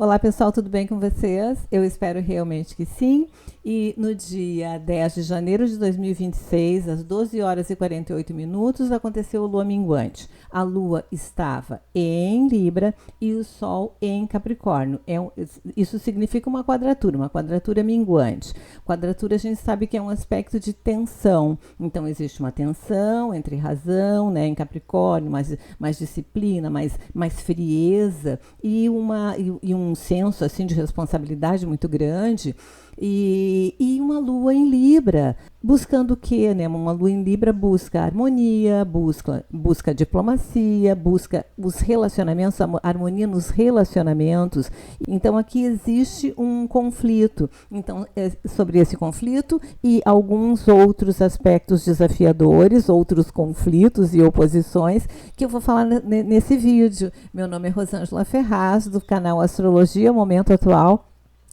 Olá pessoal, tudo bem com vocês? Eu espero realmente que sim. E no dia 10 de janeiro de 2026, às 12 horas e 48 minutos, aconteceu o Lua minguante. A Lua estava em Libra e o Sol em Capricórnio. Isso significa uma quadratura minguante. Quadratura a gente sabe que é um aspecto de tensão. Então existe uma tensão entre razão, né, em Capricórnio, mais disciplina, mais frieza e um senso assim de responsabilidade muito grande. E uma lua em Libra, buscando o quê? Né? Uma lua em Libra busca harmonia, busca diplomacia, busca os relacionamentos, a harmonia nos relacionamentos. Então aqui existe um conflito. Então, sobre esse conflito e alguns outros aspectos desafiadores, outros conflitos e oposições que eu vou falar nesse vídeo. Meu nome é Rosângela Ferraz, do canal Astrologia Momento Atual.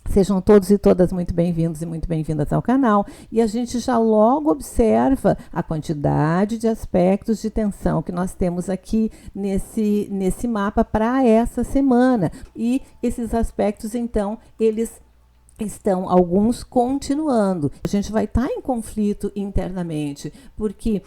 Sejam todos e todas muito bem-vindos e muito bem-vindas ao canal. E a gente já logo observa a quantidade de aspectos de tensão que nós temos aqui nesse mapa para essa semana. E esses aspectos, então, eles estão alguns continuando. A gente vai estar em conflito internamente, porque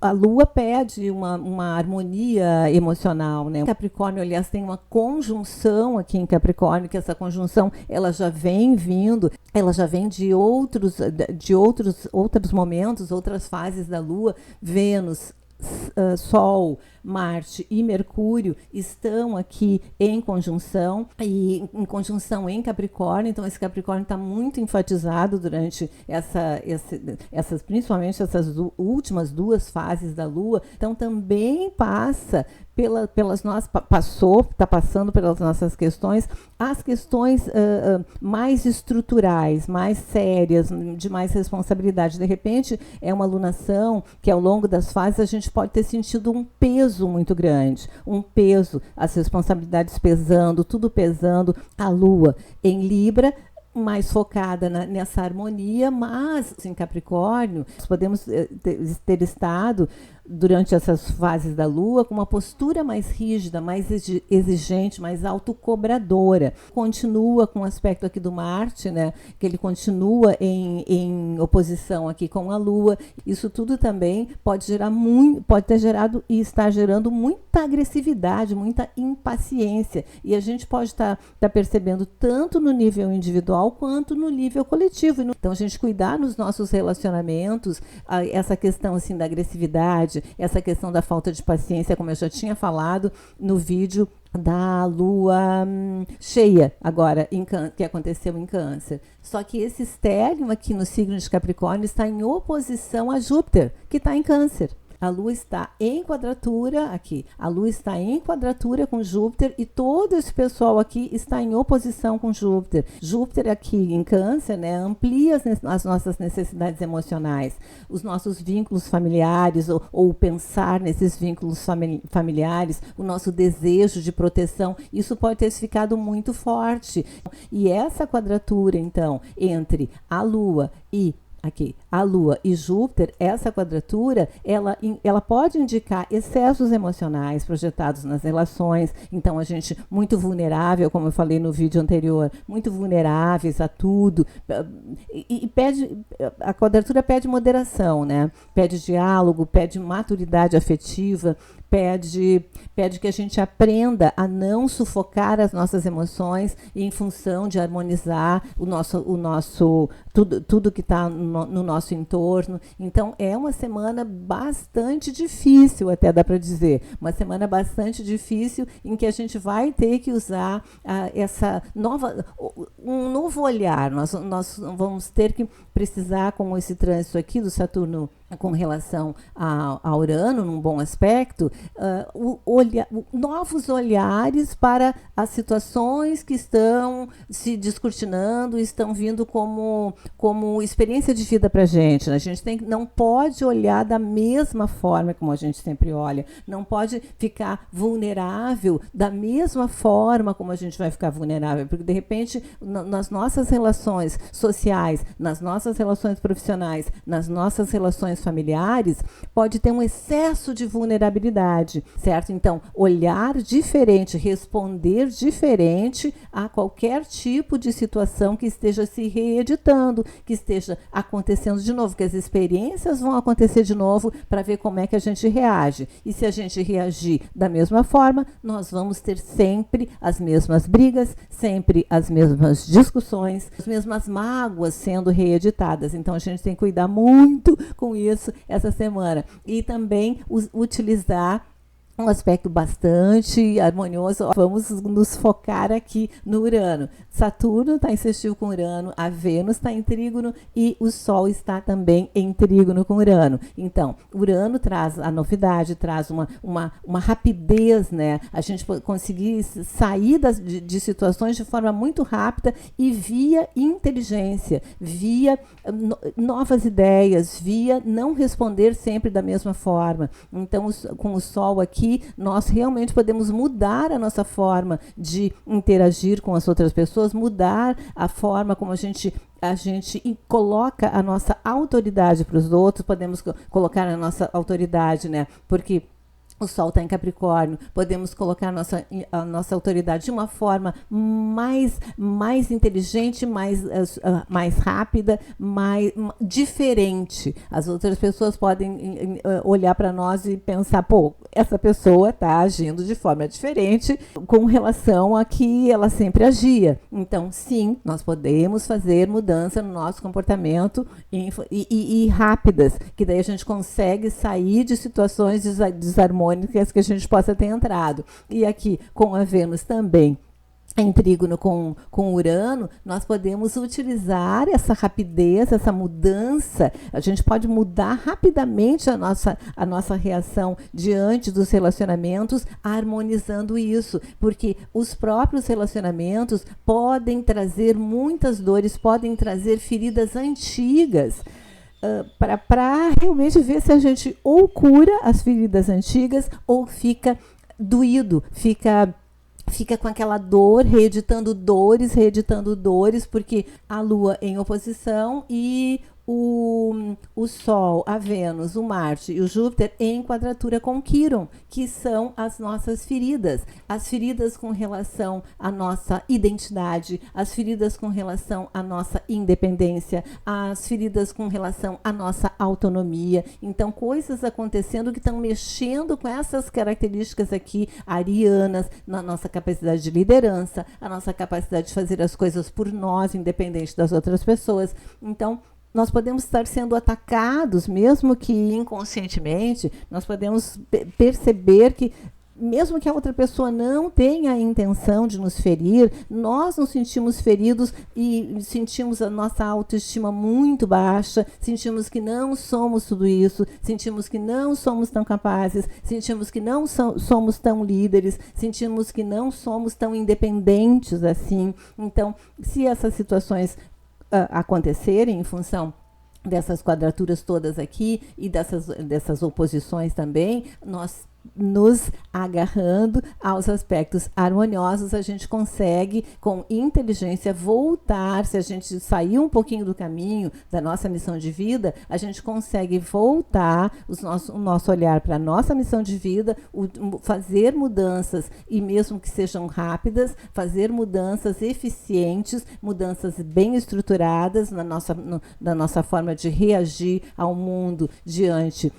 a Lua pede uma harmonia emocional, né? Capricórnio, aliás, tem uma conjunção aqui em Capricórnio, que essa conjunção ela já vem vindo, ela já vem de outros momentos, outras fases da Lua. Vênus, Sol, Marte e Mercúrio estão aqui em conjunção e em conjunção em Capricórnio. Então esse Capricórnio está muito enfatizado durante principalmente essas últimas duas fases da Lua. Então também está passando pelas nossas questões, as questões mais estruturais, mais sérias, de mais responsabilidade. De repente é uma alunação que ao longo das fases a gente pode ter sentido um peso muito grande, as responsabilidades pesando, tudo pesando. A Lua em Libra, mais focada nessa harmonia, mas em Capricórnio, nós podemos ter estado durante essas fases da Lua com uma postura mais rígida, mais exigente, mais autocobradora. Continua com o aspecto aqui do Marte, né, que ele continua em oposição aqui com a Lua. Isso tudo também pode ter gerado e está gerando muita agressividade, muita impaciência. E a gente pode estar percebendo tanto no nível individual quanto no nível coletivo. Então a gente cuidar nos nossos relacionamentos, essa questão assim da agressividade, essa questão da falta de paciência, como eu já tinha falado no vídeo da Lua cheia agora, que aconteceu em Câncer. Só que esse estélio aqui no signo de Capricórnio está em oposição a Júpiter, que está em Câncer. A Lua está em quadratura aqui. A Lua está em quadratura com Júpiter e todo esse pessoal aqui está em oposição com Júpiter. Júpiter aqui em Câncer, né, amplia as nossas necessidades emocionais, os nossos vínculos familiares ou pensar nesses vínculos familiares, o nosso desejo de proteção. Isso pode ter ficado muito forte. E essa quadratura, então, entre a Lua e Júpiter, essa quadratura, ela pode indicar excessos emocionais projetados nas relações. Então, a gente muito vulnerável, como eu falei no vídeo anterior, muito vulneráveis a tudo. A quadratura pede moderação, né? Pede diálogo, pede maturidade afetiva, pede que a gente aprenda a não sufocar as nossas emoções em função de harmonizar tudo que está no nosso entorno. Então é uma semana bastante difícil, até dá para dizer, uma semana bastante difícil em que a gente vai ter que usar um novo olhar. Nós vamos ter que precisar, com esse trânsito aqui do Saturno com relação a Urano, num bom aspecto, novos olhares para as situações que estão se descortinando, estão vindo como experiência de vida para a gente. A gente não pode olhar da mesma forma como a gente sempre olha, não pode ficar vulnerável da mesma forma como a gente vai ficar vulnerável, porque de repente nas nossas relações sociais, nas nossas relações profissionais, nas nossas relações questões familiares, pode ter um excesso de vulnerabilidade, certo? Então, olhar diferente, responder diferente a qualquer tipo de situação que esteja se reeditando, que esteja acontecendo de novo, que as experiências vão acontecer de novo para ver como é que a gente reage. E se a gente reagir da mesma forma, nós vamos ter sempre as mesmas brigas, sempre as mesmas discussões, as mesmas mágoas sendo reeditadas. Então, a gente tem que cuidar muito com isso essa semana. E também utilizar um aspecto bastante harmonioso. Vamos nos focar aqui no Urano. Saturno está em sextil com Urano, a Vênus está em trígono e o Sol está também em trígono com Urano. Então, Urano traz a novidade, traz uma rapidez, né? A gente conseguir sair de situações de forma muito rápida e via inteligência, via novas ideias, via não responder sempre da mesma forma. Então, com o Sol aqui, nós realmente podemos mudar a nossa forma de interagir com as outras pessoas, mudar a forma como a gente coloca a nossa autoridade para os outros, podemos colocar a nossa autoridade, né? Porque o Sol está em Capricórnio, podemos colocar a nossa autoridade de uma forma mais inteligente, mais rápida, mais diferente. As outras pessoas podem olhar para nós e pensar, pô, essa pessoa está agindo de forma diferente com relação a que ela sempre agia. Então, sim, nós podemos fazer mudança no nosso comportamento e rápidas, que daí a gente consegue sair de situações desarmônicas que a gente possa ter entrado. E aqui, com a Vênus também em trígono com Urano, nós podemos utilizar essa rapidez, essa mudança. A gente pode mudar rapidamente a nossa reação diante dos relacionamentos, harmonizando isso, porque os próprios relacionamentos podem trazer muitas dores, podem trazer feridas antigas, para realmente ver se a gente ou cura as feridas antigas ou fica doído, fica com aquela dor, reeditando dores, porque a Lua em oposição e o Sol, a Vênus, o Marte e o Júpiter em quadratura com Quirón, que são as nossas feridas. As feridas com relação à nossa identidade, as feridas com relação à nossa independência, as feridas com relação à nossa autonomia. Então, coisas acontecendo que estão mexendo com essas características aqui arianas, na nossa capacidade de liderança, a nossa capacidade de fazer as coisas por nós, independente das outras pessoas. Então, nós podemos estar sendo atacados, mesmo que inconscientemente, nós podemos perceber que, mesmo que a outra pessoa não tenha a intenção de nos ferir, nós nos sentimos feridos e sentimos a nossa autoestima muito baixa, sentimos que não somos tudo isso, sentimos que não somos tão capazes, sentimos que não somos tão líderes, sentimos que não somos tão independentes assim. Então, se essas situações acontecerem em função dessas quadraturas todas aqui e dessas oposições também, nós nos agarrando aos aspectos harmoniosos, a gente consegue, com inteligência, voltar. Se a gente sair um pouquinho do caminho da nossa missão de vida, a gente consegue voltar o nosso olhar para a nossa missão de vida, fazer mudanças, e mesmo que sejam rápidas, fazer mudanças eficientes, mudanças bem estruturadas na nossa forma de reagir ao mundo diante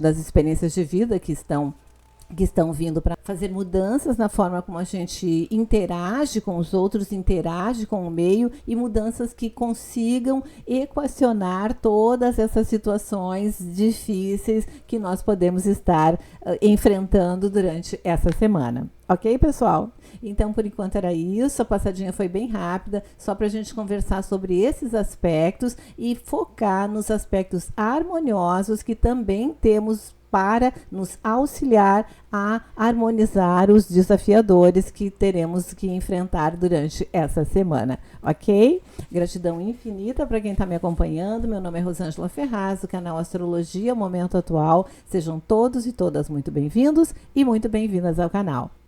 das experiências de vida que estão vindo para fazer mudanças na forma como a gente interage com os outros, interage com o meio, e mudanças que consigam equacionar todas essas situações difíceis que nós podemos estar enfrentando durante essa semana. Ok, pessoal? Então, por enquanto era isso. A passadinha foi bem rápida, só para a gente conversar sobre esses aspectos e focar nos aspectos harmoniosos que também temos para nos auxiliar a harmonizar os desafiadores que teremos que enfrentar durante essa semana, ok? Gratidão infinita para quem está me acompanhando. Meu nome é Rosângela Ferraz, do canal Astrologia Momento Atual. Sejam todos e todas muito bem-vindos e muito bem-vindas ao canal.